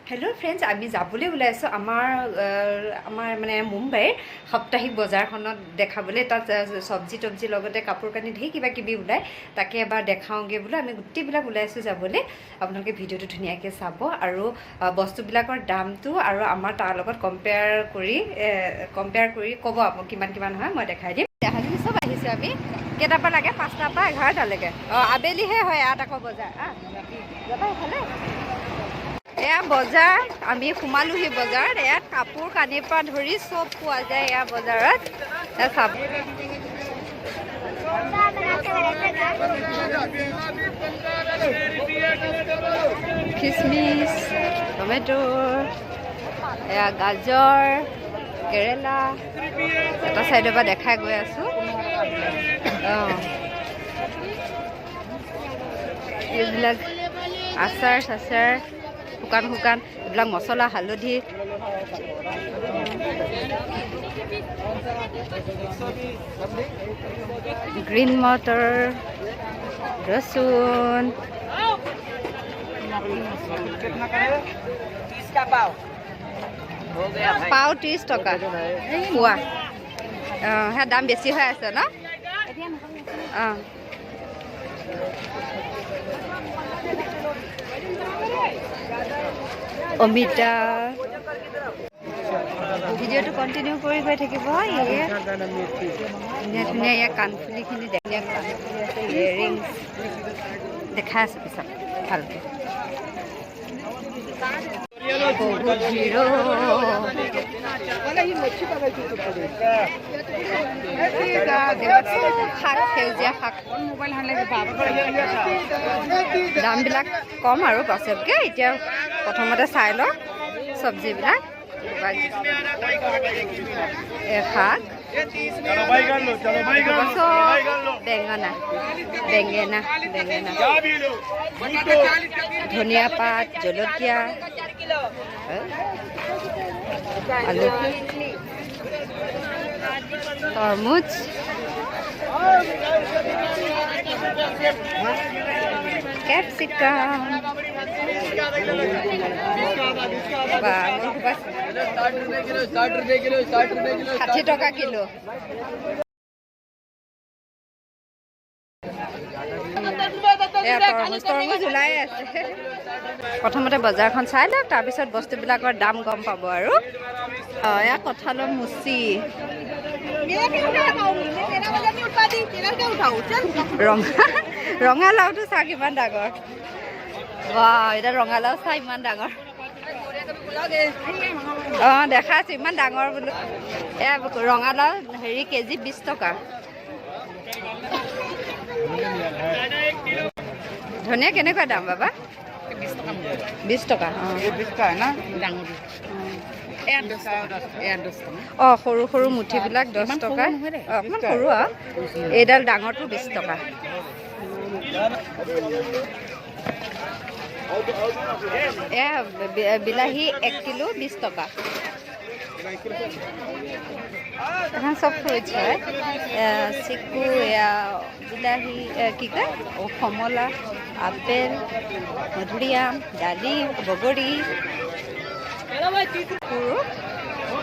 Hello friends आमी जाबले उलाइছো আমাৰ মানে মুম্বাইৰ সাপ্তাহিক বজাৰখনত দেখাবলে তাত সবজি টবজি লগতে কাপোৰ কানি ধেই কিবা কিবি উলাই তাকে এবাৰ দেখাওগে বুলে আমি গুটিবিলাক উলাইছো যাবলে আপোনালোকে ভিডিওটো ধুনিয়াকে চাব আৰু বস্তুবিলাকৰ দামটো আৰু আমাৰ তাৰ লগত কম্পেয়াৰ কৰি ক'ব আপুনি কিমান হয় মই দেখাই দিম দেখালি সব আহিছে আমি কেটা পা লাগে 5টা পা 11টা লৈকে আবেলিহে হয় আট আকৌ বজাৰ যাবা ভালে এয়া বজাৰ আমি সোমালোহি বজাৰ এয়া কাপোৰ কানিৰ পৰা ধৰি সব পোৱা যায় এয়া বজাৰত চাব খিচমিচ টমেটো এয়া গাজৰ কেৰেলা এটা চাইডৰ পৰা দেখাই গৈ আছো এইবিলাক আচাৰ চাচাৰ শুকান এইবিলাক মছলা হালধি গ্ৰীণ মটৰ ৰসুন পাও 30 টকা পোৱা হ্যাঁ দাম বেছি হৈ আছে ন অমিতা ভিডিওটো কন্টিনিউ কৰি গৈ থাকিব ধুনীয়া ইয়াৰ কাণফুলিখিনি ধুনীয়া কাণফুলি আছে ইয়েৰিংছ দেখা আছে পিছত ভালকে বহুত ভিৰ শাক সেউজীয়া শাক দামবিলাক কম আৰু পাছতকৈ এতিয়া প্ৰথমতে চাই লওঁ চব্জিবিলাক শাক বেঙেনা ধনিয়া পাত জলকীয়া আলু তৰমুজ ক্যাপসিকাম 60 টকা কিলো তৰমুজ ওলাই আছে প্ৰথমতে বজাৰখন চাই লওক তাৰপিছত বস্তুবিলাকৰ দাম গম পাব আৰু এয়া কঁঠালৰ মুচি ৰঙালাওটো চা কিমান ডাঙৰ এতিয়া ৰঙালাও চা ইমান ডাঙৰ দেখা আছো ইমান ডাঙৰ বোলো এয়া ৰঙালাও হেৰি কেজি 20 টকা ধনিয়া কেনেকুৱা দাম বাবা 20 টকা সৰু সৰু মুঠিবিলাক 10 টকা অকণমান সৰু এইডাল ডাঙৰটো 20 টকা এয়া বিলাহী 1 কিলো 20 টকা এখন সব ফ্ৰুটছ হয় চিকু এয়া বিলাহী কি কয় কমলা আপেল মধুৰিআম ডালিম বগৰী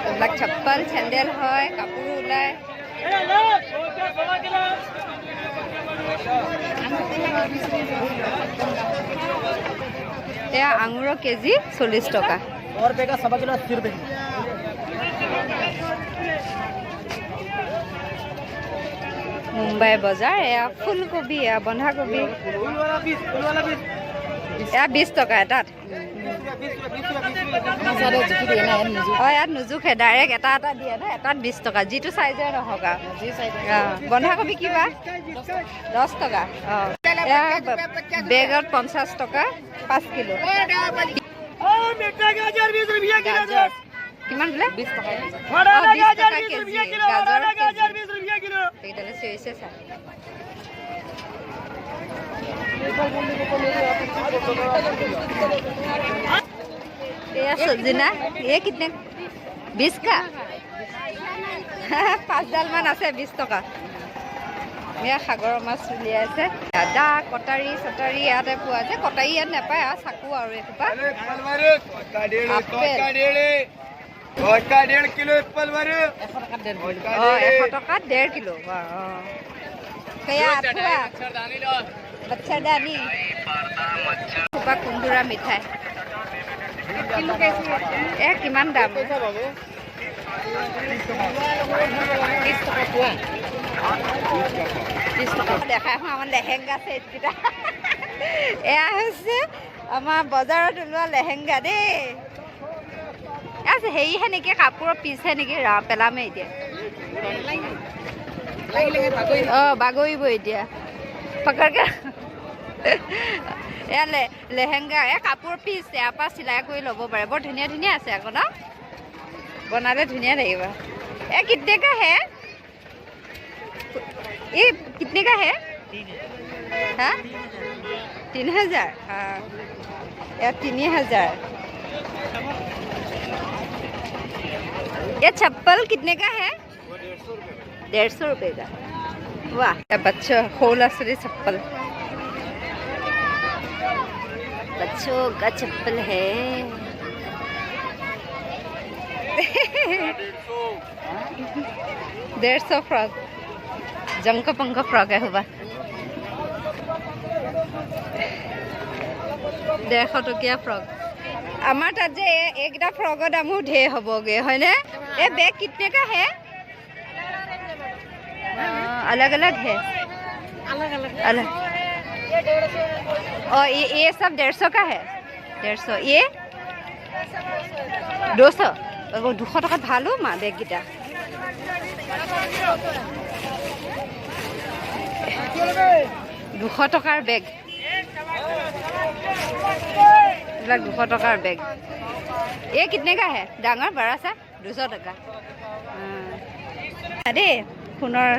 এইবিলাক চপ্পল চেণ্ডেল হয় কাপোৰো ওলায় এয়া আঙুৰৰ কেজি 40 টকা মুম্বাই বজাৰ এয়া ফুলকবি এয়া বন্ধাকবি এয়া 20 টকা এটাত ইয়াত নোজোখে ডাইৰেক্ট এটা দিয়ে ন এটাত 20 টকা যিটো চাইজে নহওক বন্ধাকবি কিবা 10 টকা বেগত 50 টকা 5 কিলো কিমান বোলে 20 টকা 20 টকা কেজি গাজৰ এইডালে চিৰিছে চাই ये सब्जी ना ये कितने 20 का 5 डाल मान আছে 20 टका এয়া সাগৰৰ মাছ উলিয়াইছে। দা কটাৰী চটাৰী ইয়াতে পোৱা যায়। কটাৰী ইয়াত নাপায় আৰু চাকু আৰু এসোপা। অঁ 100 টকাত 1.5 কিলো। मच्छरदानी कुंदूरा मिठाई किमान दाम দেখা আমাৰ লেহেংগা চেটকেইটা এয়া হৈছে আমাৰ বজাৰত ওলোৱা লেহেংগা দেই। হেৰিহে নেকি কাপোৰৰ পিচহে নেকি পেলামে এতিয়া। অঁ বাগৰিব এতিয়া পকৰকে এয়া লেহেংগা কাপোৰ পিচ ইয়াৰ পৰা চিলাই কৰি ল'ব পাৰে। বৰ ধুনীয়া ধুনীয়া আছে আকৌ ন, বনালে ধুনীয়া লাগিব। कितने का है ये? कितने का है? 3000। हाँ यार 3000। ये चप्पल कितने का है? 150 रुपये का। वाह बच्चों खोला सरी चप्पल, बच्चों का चप्पल है। 150 फ्रॉक जंक पंक फ्रॉक है हुआ 150 टकिया फ्रॉक। आमार तात जे एकटा फ्रॉकर दामो ढेर हबगे हयने। ये बैग कितने का है? अलग अलग है, अलग। और ये सब 150 का है। 150 ये 200 200 टका भालो मा बेग गीता। 200 टकार बेग, 200 टकार बेग। ये कितने का है? डांगर बड़ा सा 200 टका। अरे पुनर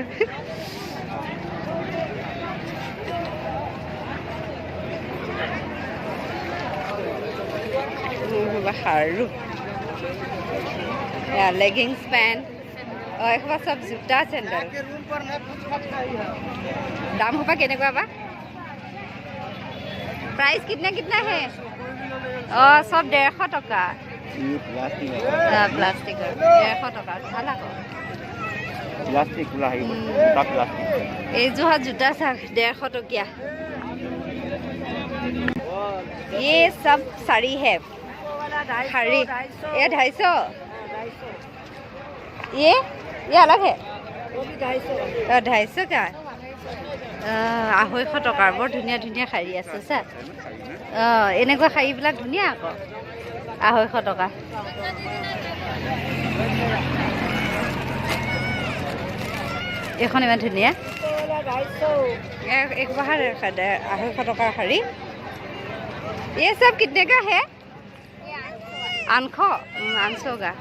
हारू लेगिंग्स पैंट और एक बार सब जूता सैंडल। दाम होगा केने को बा? प्राइस कितना कितना है? और सब 150 टका। प्लास्टिक 150 टका भाला प्लास्टिक जो जूता सा 150 टकिया। ये सब साड़ी है, साड़ी ये 250। ये अलग है, 250 का। 250 टकार बर धुनिया धुनिया শাড়ী আছে স্যার। এনেকুৱা শাড়ীবিলাক ধুনীয়া আকৌ। 250 টকা। এখন ইমান ধুনীয়া। एक बाहर 250 टका শাড়ী। ये सब कितने का है? 800 का।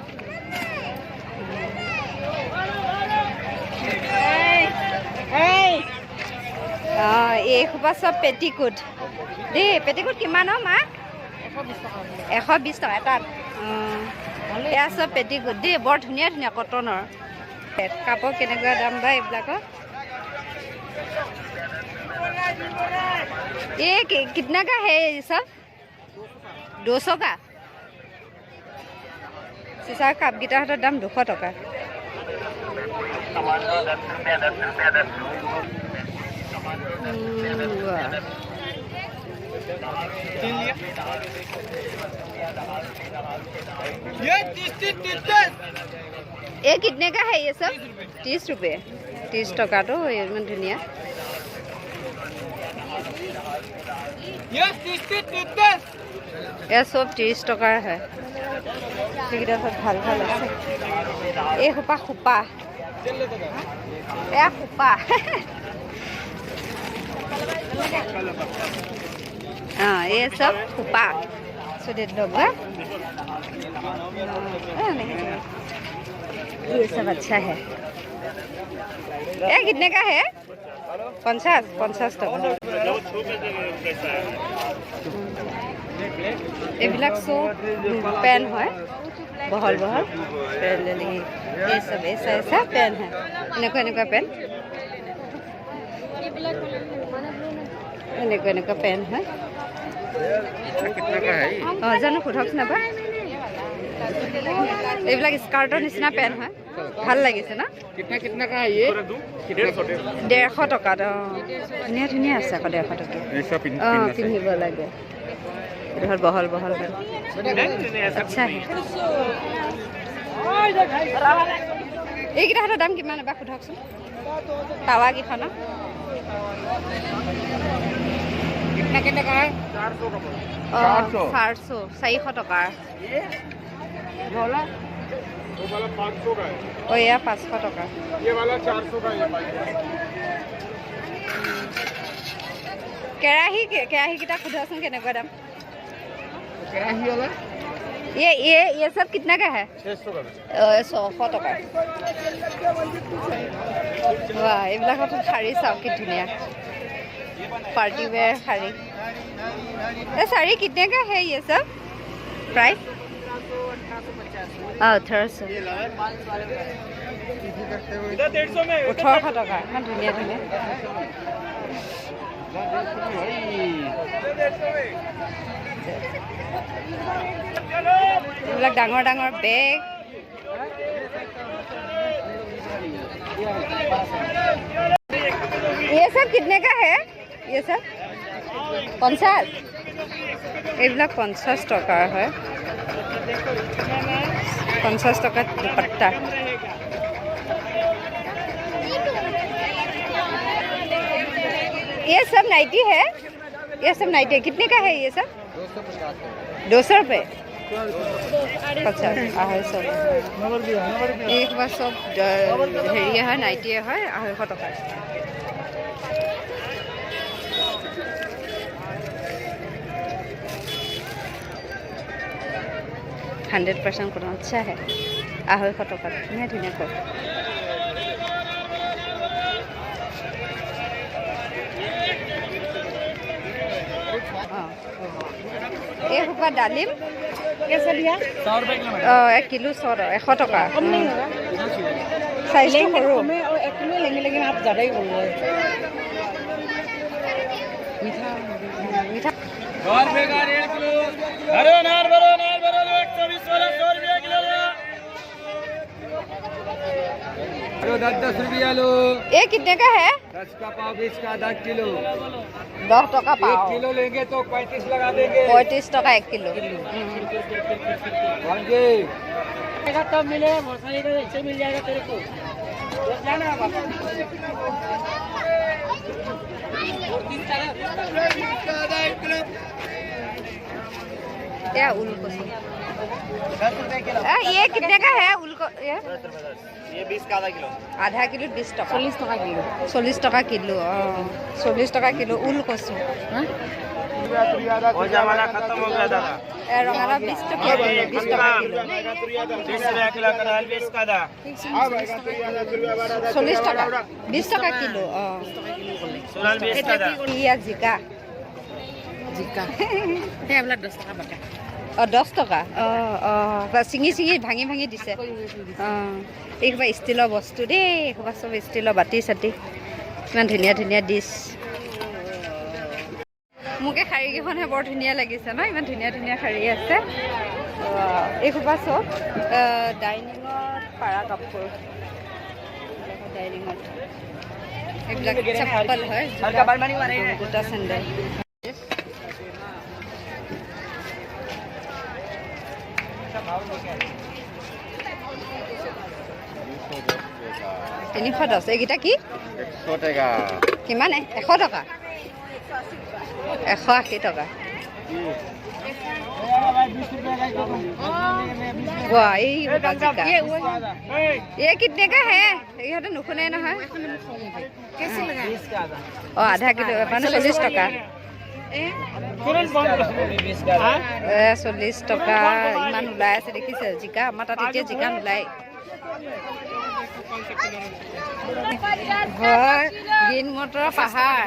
एक बार सब पेटीकोट दे। पेटीकोट किमान मा? 120 टका एटात। এয়া सब पेटीकोट दे बर धुनिया धुनिया कटনৰ। কাপোৰ কেনেকুৱা দাম বা এইবিলাকৰ? ये कितना का है ये सब? 200 का। सीसा काप गीता हाथर दाम 200 टका। ये कितने का है ये सब? 30 रुपये। 30 टका तो इमान धुनिया। ये सब 30 टकार है। সেইকেইটা सब ভাল ভাল আছে। এই খোপা খোপা এয়া খোপা। ये सब खोपा सुदेद लोग। ये सब अच्छा है। ये कितने का है? 50 टका। এইবিলাক চব पेन है, बहल बहल ये सब ऐसा ऐसा पेन है। এনেকুৱা পেন এনেকুৱা এনেকুৱা পেণ্ট হয় অঁ জানো সোধকচোন এবাৰ এইবিলাক স্কাৰ্টৰ নিচিনা পেণ্ট হয় ভাল লাগিছে ন 150 টকাত অঁ ধুনীয়া ধুনীয়া আছে আকৌ 150 টকা অঁ পিন্ধিব লাগে এইডোখৰ বহল বহল আচ্ছা এইকেইটা হাতৰ দাম কিমান এবাৰ সোধকচোন টাৱাকেইখনৰ অঁ 400 টকাৰ ओ या 500 टका ये वाला 400 का ये केराही कितना खुदासन केनेকুৱা दाम केराही वाला ये सब कितना का है 600 का 100 टका वाह এইবিলাক শাড়ী চাও কি ধুনীয়া पार्टी वेयर শাড়ী ये साड़ी कितने का है ये सब प्राइस 1800 টকা ইমান ধুনীয়া ধুনীয়া এইবিলাক ডাঙৰ ডাঙৰ বেগ ये सब कितने का है ये सब 50 এইবিলাক 50 টকাৰ হয় 50 टका दुपट्टा ये सब नाइटी है ये सब नाइटी है कितने का है ये सब 200 रुपये 50 250 एक बार सब हेरिया है नाइटी है 250 टका 100% करो अच्छा है 250 टका धुनिया धुनिया कर ये हुआ डालिम कैसे लिया 100 रुपए किलो 1 किलो 100 टका कम नहीं होगा साइज तो करो मैं 1 किलो लेंगे लेकिन आप ज़्यादा ही बोल रहे हैं मीठा मीठा 100 रुपए का 1 किलो भरो नार 120 वाला 100 रुपया किलो लो 10 रुपया लो ये कितने का है 10 का पाव 20 का 10 किलो 10 टका पाव 1 किलो लेंगे तो 35 लगा देंगे 35 टका 1 किलो जी तब मिले मोसाई का ऐसे मिल जाएगा तेरे को जाना क्या उल को 10 रुपए किलो ये कितने का है उल को ये 20 का आधा किलो 20 टका 40 टका किलो 40 टका किलो 40 टका किलो उल कसूँ वो जमाना खत्म हो गया दादा रंगाला 20 टका किलो 20 रुपया किलो का 20 का दा 40 टका 20 टका किलो सोनाल 20 का दा या जिका जिका हे हमला 10 टका बका 10 टका চিঙি চিঙি ভাঙি ভাঙি দিছে এইসোপা ষ্টিলৰ বস্তু দেই এইসোপা চব ষ্টিলৰ বাতি চাতি ইমান ধুনীয়া ধুনীয়া ডিছ মোকে শাড়ীকেইখনহে বৰ ধুনীয়া লাগিছে ন ইমান ধুনীয়া ধুনীয়া শাড়ী আছে এইসোপা চব ডাইনিঙত পাৰা কাপোৰ ডাইনিঙত এইবিলাক চপ্পল হয় জোতা চেণ্ডেল তিনিশ 10 এইকেইটা কি 100 টাকা কিমান 100 টকা 180 টকা वाह ये कितने का है ये तो नुखुने ना है कैसे लगा और आधा किलो माने 40 टका 40 टका इमान उलाय আছে দেখিছে জিকা আমাৰ তাত এতিয়া জিকা নুলাই হয় গ্ৰীণ মটৰ পাহাৰ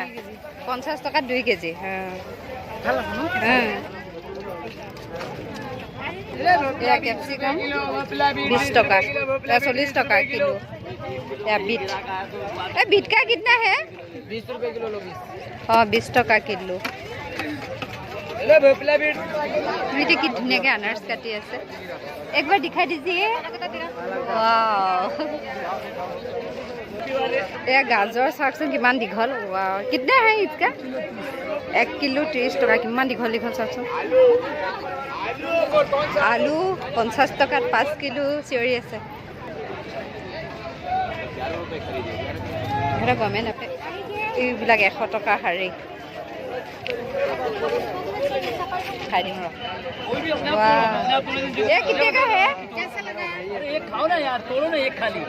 50 টকা 2 কেজি ভাল ন या कैप्सिकम 20 टका 40 टका किलो या बीट बीट का कितना है 20 रुपए किलो लो 20 हाँ 20 टका किलो ले भोपला बीट मीठे की धुनिया के अनारस काटी আছে एक बार दिखाई दीजिए वाव ये गाजर चाकचोन किमान दीघल वाव कितना है इसका 1 किलो 30 टका किमान दीघल दीघल चाकचोन आलू 50 टकात 5 किलो চিঞৰি আছে এটা গমে নাপায় এইবিলাক 100 টকা হাৰি खाई रही हूँ ये कितने का है एक खाओ ना यार तोड़ो ना एक खाली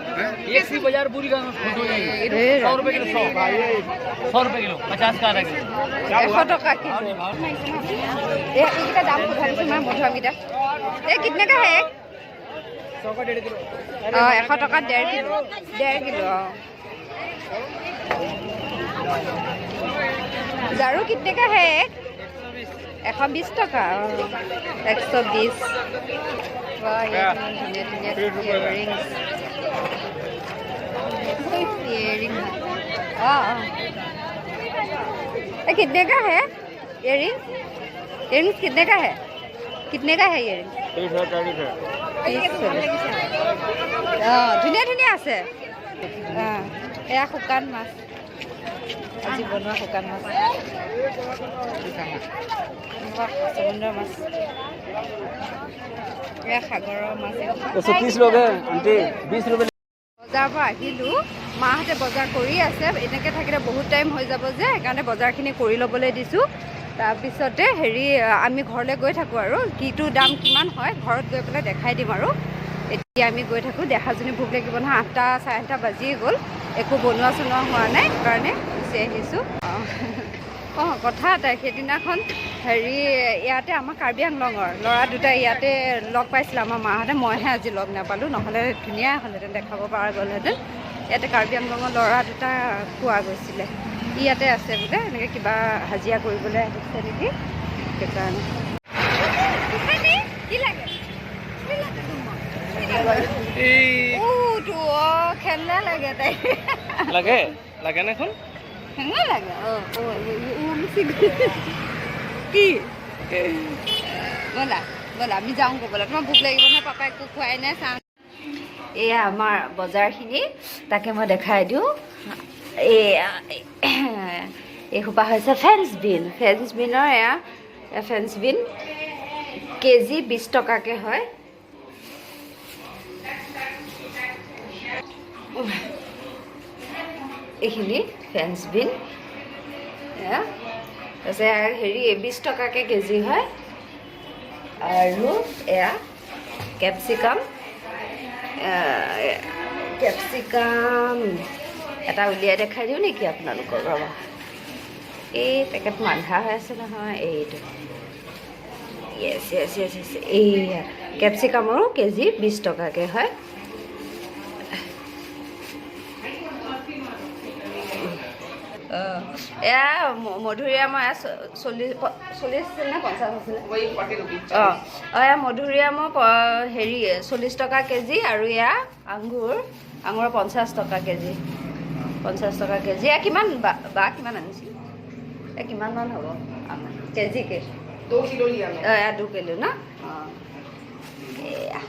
एक सी बाजार पूरी का फोटो जाएगी 100 रुपए किलो 100 रुपए किलो 50 का आधा किलो 100 टका किलो ये इसका दाम पूछा मैं मधुआ मीठा ये कितने का है 100 का 1.5 किलो 100 टका 1.5 किलो झाड़ू कितने का है 120 टका 120 वाह ये इयरिंग कितने का है इयरिंग्स कितने का है इयरिंग 30 ধুনীয়া ধুনীয়া আছে এয়া শুকান মাছ আজি বনোৱা শুকান মাছ সমুদ্ৰৰ মাছ এয়া সাগৰৰ মাছ 130 लोग हैं आंटी 20 रुपए বজাৰৰ পৰা আহিলোঁ মাহঁতে বজাৰ কৰি আছে এনেকৈ থাকিলে বহুত টাইম হৈ যাব যে সেইকাৰণে বজাৰখিনি কৰি ল'বলৈ দিছোঁ তাৰপিছতে হেৰি আমি ঘৰলৈ গৈ থাকোঁ আৰু কিটো দাম কিমান হয় ঘৰত গৈ পেলাই দেখাই দিম আৰু এতিয়া আমি গৈ থাকোঁ দেখাজনী ভোক লাগিব নহয় 8টা 8:30 বাজিয়ে গ'ল একো বনোৱা চনোৱা হোৱা নাই কাৰণে গুচি আহিছোঁ অঁ কথা এটা সেইদিনাখন হেৰি ইয়াতে আমাৰ কাৰ্বি আংলঙৰ ল'ৰা দুটা ইয়াতে লগ পাইছিলে আমাৰ মাহঁতে মইহে আজি লগ নাপালোঁ নহ'লে ধুনীয়া হ'লহেঁতেন দেখাব পৰা গ'লহেঁতেন ইয়াতে কাৰ্বি আংলঙৰ ল'ৰা দুটা পোৱা গৈছিলে ইয়াতে আছে বোলে এনেকৈ কিবা হাজিৰা কৰিবলৈ আহিছে নেকি সেইকাৰণে কি লাগে খেলনা লাগে তাই लगे लगे ना এখন খেলনা লাগে কি ব'লা ব'লা আমি যাওঁগৈ ব'লা তোমাৰ ভোক লাগিব নহয় পাপাই একো খোৱাই নাই চাওঁ এয়া আমাৰ বজাৰখিনি তাকে মই দেখাই দিওঁ এই সোপা হৈছে ফ্ৰেঞ্চ বিনৰ এয়া ফ্ৰেঞ্চ বিন কেজি 20 টকাকৈ হয় এইখিনি ফ্ৰেঞ্চ বিন তাৰপিছত হেৰি 20 টকাকৈ কেজি হয় আৰু এয়া কেপচিকাম এটা উলিয়াই দেখাই দিওঁ নেকি আপোনালোকক ৰ'বা এই পেকেট বান্ধা হৈ আছে নহয় এইটো য়েছ এইয়া কেপচিকামৰো কেজি 20 টকাকৈ হয় এয়া মধুৰিআম 40 আছিল নে 50 আছিল অঁ এয়া মধুৰিআমৰ হেৰি 40 টকা কেজি আৰু এয়া আঙুৰৰ 50 টকা কেজি 50 টকা কেজি এয়া কিমান বা কিমান আনিছিল এয়া কিমানমান হ'ব আমাৰ কেজিকৈ 2 কিলো এয়া 2 কিলো ন অঁ এয়া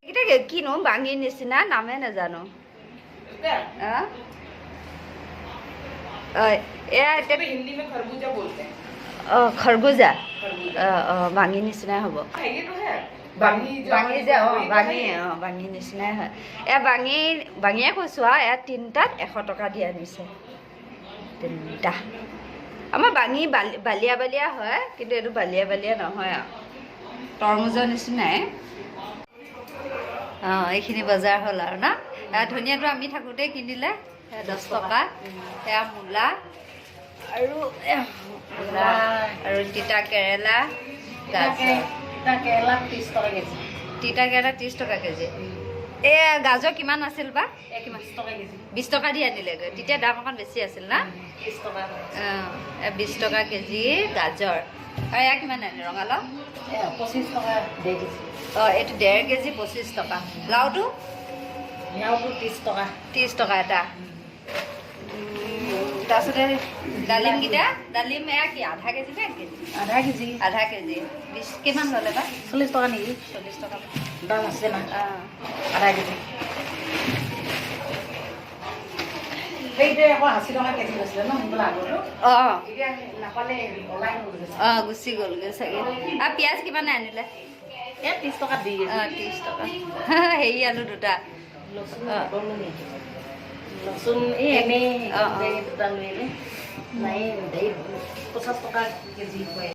এইকেইটা কিনো বাঙিৰ নিচিনা নামে নাজানো हिंदी में खरबूजा बोलते हैं खरबूजा बांगी निचिनाই হ'ব বাঙি নিচিনাই হয় এয়া বাঙিয়ে কৈছোঁ আৰু এয়া 3টাত 100 টকা দি আনিছে 3টা আমাৰ বাঙি বালিয়া হয় কিন্তু এইটো বালিয়া নহয় আৰু তৰমুজৰ নিচিনাই এইখিনি বজাৰ হ'ল আৰু না ধনিয়াটো আমি থাকোঁতেই কিনিলে 10 টকা এয়া মূলা আৰু তিতা কেৰেলা তিতা কেৰেলা 30 টকা কেজি এই গাজৰ কিমান আছিল বা 20 টকা দি আনিলেগৈ তেতিয়া দাম অকণ বেছি আছিল না 20 টকা কেজি গাজৰ আৰু এয়া কিমান আনিলে ৰঙালাও 25 টকা এইটো 1.5 কেজি 25 টকা লাওটো মিয়াওটো 30 টকা 30 টকা এটা তাৰপিছতে ডালিমকেইটা ডালিম এয়া কি আধা কেজি নে 1 কেজি আধা কেজি আধা কেজি 20 কিমান ল'লে বা 40 টকা নেকি 40 টকা দাম আছে না অঁ আধা কেজি সেইটোৱে আকৌ 80 টকা কেজি গৈছিলে ন সোনকালে আগতো অঁ এতিয়া নাপালে ওলাই গ'ল অঁ গুচি গ'লগৈ চাগে আৰু পিঁয়াজ কিমান আনিলে 30 টকা দি অঁ 30 টকা হেৰি আলু দুটা লচুন অঁ। লচুন এই এনেই অঁ, অঁ। দুটা লৈ আহিলে নাই 50 টকা কেজি হয়